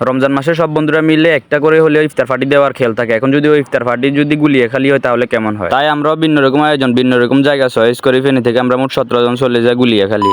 রমজান মাসে সব বন্ধুরা মিলে একটা করে হলেও ইফতার পার্টি দেওয়ার খেয়াল থাকে। এখন যদি ওই ইফতার পার্টি যদি গুলিয়ে খালি হয় তাহলে কেমন হয়? তাই আমরাও ভিন্ন রকম আয়োজন, ভিন্ন রকম জায়গা চয়েস করে ফেনী থেকে আমরা মোট 17 জন চলে যাই গুলিয়ে খালি।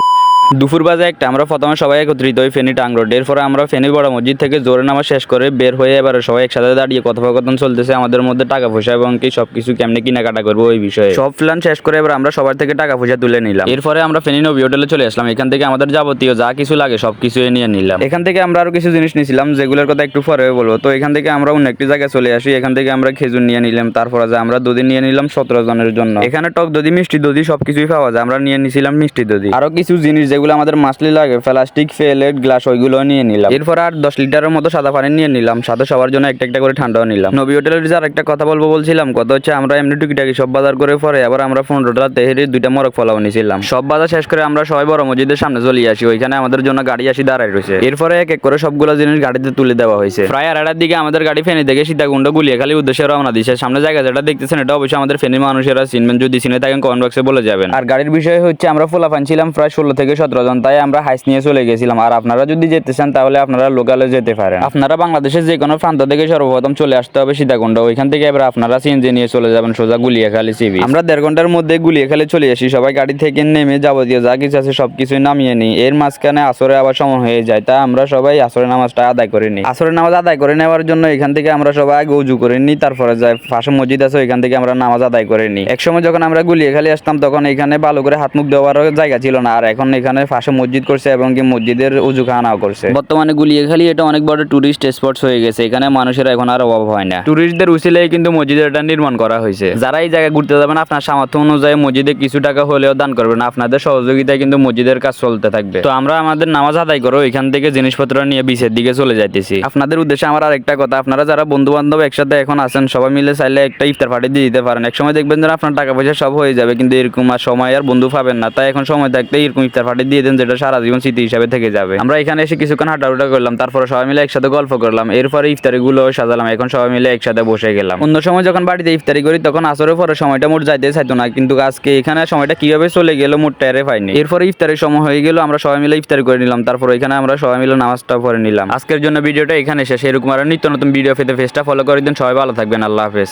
দুপুর বাজে একটা, আমরা প্রথমে সবাই একত্রিত হই ফেনী টাং রোড। এরপরে আমরা ফেনী বড় মসজিদ থেকে জোরে নামাজ শেষ করে বের হয়ে এবারে সবাই একসাথে দাঁড়িয়ে কথোপকথন চলতেছে আমাদের মধ্যে টাকা পয়সা এবং কি সবকিছু কেমনে কেনাকাটা করবো ওই বিষয়ে। সব প্ল্যান শেষ করে এবার আমরা সবার থেকে টাকা পয়সা তুলে নিলাম। এরপরে আমরা ফেনী নবী হোটেলে চলে আসলাম। এখান থেকে আমাদের যাবতীয় যা কিছু লাগে সবকিছু নিয়ে নিলাম। এখান থেকে আমরা আরো কিছু জিনিস নিয়েছিলাম যেগুলোর কথা একটু পরে বলবো। তো এখান থেকে আমরা অন্য একটি জায়গায় চলে আসি। এখান থেকে আমরা খেজুর নিয়ে নিলাম। তারপরে আমরা দধি নিয়ে নিলাম 17 জনের জন্য। এখানে টক দধি, মিষ্টি দধি সবকিছুই পাওয়া যায়। আমরা নিয়ে নিছিলাম মিষ্টি দধি। আরো কিছু জিনিস যেগুলো আমাদের মাছলি লাগে, প্লাস্টিক, প্লেট, গ্লাস, ওইগুলো নিয়ে নিলাম। এরপর আর 10 লিটারের মতো সাদা পানি নিয়ে নিলাম। সাথে সবার জন্য একটা একটা করে ঠান্ডাও নিলাম। নবী হোটেলের যার একটা কথা বলছিলাম, কথা হচ্ছে আমরা এমনি টুকিটাকি সব বাজার করে পরে আবার আমরা 15টা তেহেরির 2টা মোরগ পোলাও নিয়েছিলাম। সব বাজার শেষ করে আমরা সবাই বড় মসজিদের সামনে চলে আসি। ওইখানে আমাদের জন্য গাড়ি আসি দাঁড়ায় রয়েছে। এরপরে এক এক করে সবগুলো জিনিস গাড়িতে তুলে দেওয়া হয়েছে। প্রায় 8টার দিকে আমাদের গাড়ি ফেনী থেকে সীতাকুণ্ড গুলিয়াখালী উদ্দেশ্যে রওনা দিয়েছে। সামনে জায়গা যেটা দেখতেছেন এটা অবশ্যই আমাদের ফেনীর মানুষেরা চিনবেন, যদি চিনে থাকেন কমেন্ট বক্সে বলে যাবেন। আর গাড়ির বিষয় হচ্ছে আমরা পোলাপান ছিলাম প্রায় 16 থেকে 17 জন, তাই আমরা হাইস নিয়ে চলে গেছিলাম। আর আপনারা যদি যেতে চান তাহলে আপনারা লোকালে যেতে পারেন। আপনারা বাংলাদেশের যে কোনো প্রান্ত থেকে সর্বপ্রথম চলে আসতে হবে সীতাকুণ্ড। ওইখান থেকে এবার আপনারা সিএনজি নিয়ে চলে যাবেন সোজা গুলিয়াখালী সি বিচ। আমরা 1.5 ঘন্টার মধ্যে গুলিয়াখালী চলে আসি। সবাই গাড়ি থেকে নেমে যাবতীয় যা কিছু আছে সবকিছু নামিয়ে নিই। এর মাঝখানে আসরে আবার সময় হয়ে যায়, তা আমরা সবাই আসরের নামাজটা আদায় করে নিই। আসরের নামাজ আদায় করে নেওয়ার জন্য এখান থেকে আমরা সবাই আগে উজু করে নিই, তারপরে যাই পাশে মসজিদ আছে ওইখান থেকে আমরা নামাজ আদায় করে নিই। একসময় যখন আমরা গুলিয়াখালী আসতাম তখন এখানে ভালো করে হাত মুখ দেওয়ার জায়গা ছিল না, আর এখন এখানে পাশে মসজিদ করছে এবং কি মসজিদের উজুখানাও করছে। বর্তমানে গুলিয়াখালী এটা অনেক বড় টুরিস্ট স্পট হয়ে গেছে। এখানে মানুষের এখন আর অভাব হয় না। টুরিস্টদের উচিলেই কিন্তু মসজিদের এটা নির্মাণ করা হয়েছে। যারা এই জায়গায় ঘুরতে যাবেন আপনার সামর্থ্য অনুযায়ী মসজিদে কিছু টাকা হলেও দান করবেন। আপনাদের সহযোগিতায় কিন্তু মসজিদের কাজ চলতে থাকবে। তো আমরা আমাদের নামাজ আদায় করো এখান থেকে জিনিসপত্র নিয়ে বিচের দিকে চলে যাইতেছি। আপনাদের উদ্দেশ্যে আমার আরেকটা কথা, আপনারা যারা বন্ধু বান্ধব একসাথে এখন আছেন সবাই মিলে চাইলে একটা ইফতার পার্টি দিয়ে দিতে পারেন। একসময় দেখবেন যে আপনার টাকা পয়সা সব হয়ে যাবে, কিন্তু এরকম আর সময় আর বন্ধু পাবেন না। তাই এখন সময় থাকতে এরকম ইফতার পার্টি দিয়ে দেন, যেটা সারা জীবন স্মৃতি হিসাবে থেকে যাবে। আমরা এখানে এসে কিছুক্ষণ হাঁটাহুটা করলাম, তারপরে সবাই মিলে একসাথে গল্প করলাম। এরপরে ইফতারি গুলো সাজালাম। এখন সবাই মিলে একসাথে বসে গেলাম। অন্য সময় যখন বাড়িতে ইফতারি করি তখন আসরের পরে সময়টা মোট যাইতে চাইতো না, কিন্তু আজকে এখানে সময়টা কিভাবে চলে গেল মোট টেরে পাইনি। এরপরে ইফতারের সময় হয়ে গেল, আমরা সবাই মিলে ইফতারি করে নিলাম। তারপর এখানে আমরা সবাই মিলে নামাজটা পড়ে নিলাম। আজকের জন্য ভিডিওটা এখানে শেষ। এরকম আরো নিত্য নতুন ভিডিও পেতে পেজটা ফলো করে দিন। সবাই ভালো থাকবেন। আল্লাহ হাফেজ।